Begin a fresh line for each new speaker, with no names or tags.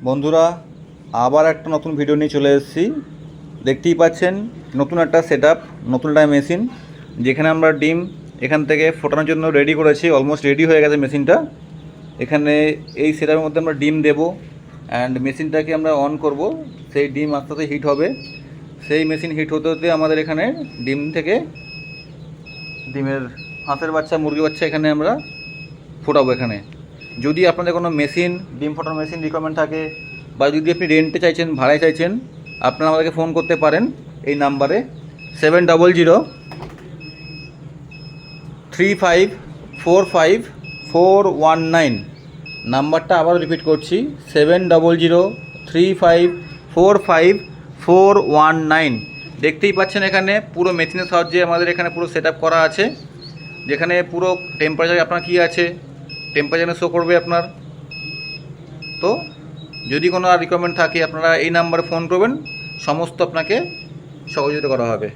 বন্ধুরা, আবার একটা নতুন ভিডিও নিয়ে চলে এসেছি। দেখতেই পাচ্ছেন নতুন একটা সেটআপ, নতুন একটা মেশিন, যেখানে আমরা ডিম এখান থেকে ফোটানোর জন্য রেডি করেছি। অলমোস্ট রেডি হয়ে গেছে মেশিনটা। এখানে এই সেটআপের মধ্যে আমরা ডিম দেবো অ্যান্ড মেশিনটাকে আমরা অন করব। সেই ডিম আস্তে আস্তে হিট হবে। সেই মেশিন হিট হতে হতে আমাদের এখানে ডিম থেকে ডিমের হাঁসের বাচ্চা, মুরগি বাচ্চা এখানে আমরা ফোটাবো। এখানে যদি আপনাদের কোনো মেশিন, ডিম ফোটানোর মেশিন রিকোয়ারমেন্ট থাকে, বা যদি আপনি রেন্টে চাইছেন, ভাড়ায় চাইছেন, আপনারা আমাদেরকে ফোন করতে পারেন এই নাম্বারে 7003545419। নাম্বারটা আবারও রিপিট করছি, 7003545419। দেখতেই পাচ্ছেন এখানে পুরো মেশিনের সাহায্যে আমাদের এখানে পুরো সেট আপ করা আছে, যেখানে পুরো টেম্পারেচার আপনার কী আছে, টেম্পারেচার শো করবে আপনার। তো যদি কোনো রিকোয়ারমেন্ট থাকে আপনারা এই নাম্বারে ফোন করবেন, সমস্ত আপনাকে সহযোগিতা করা হবে।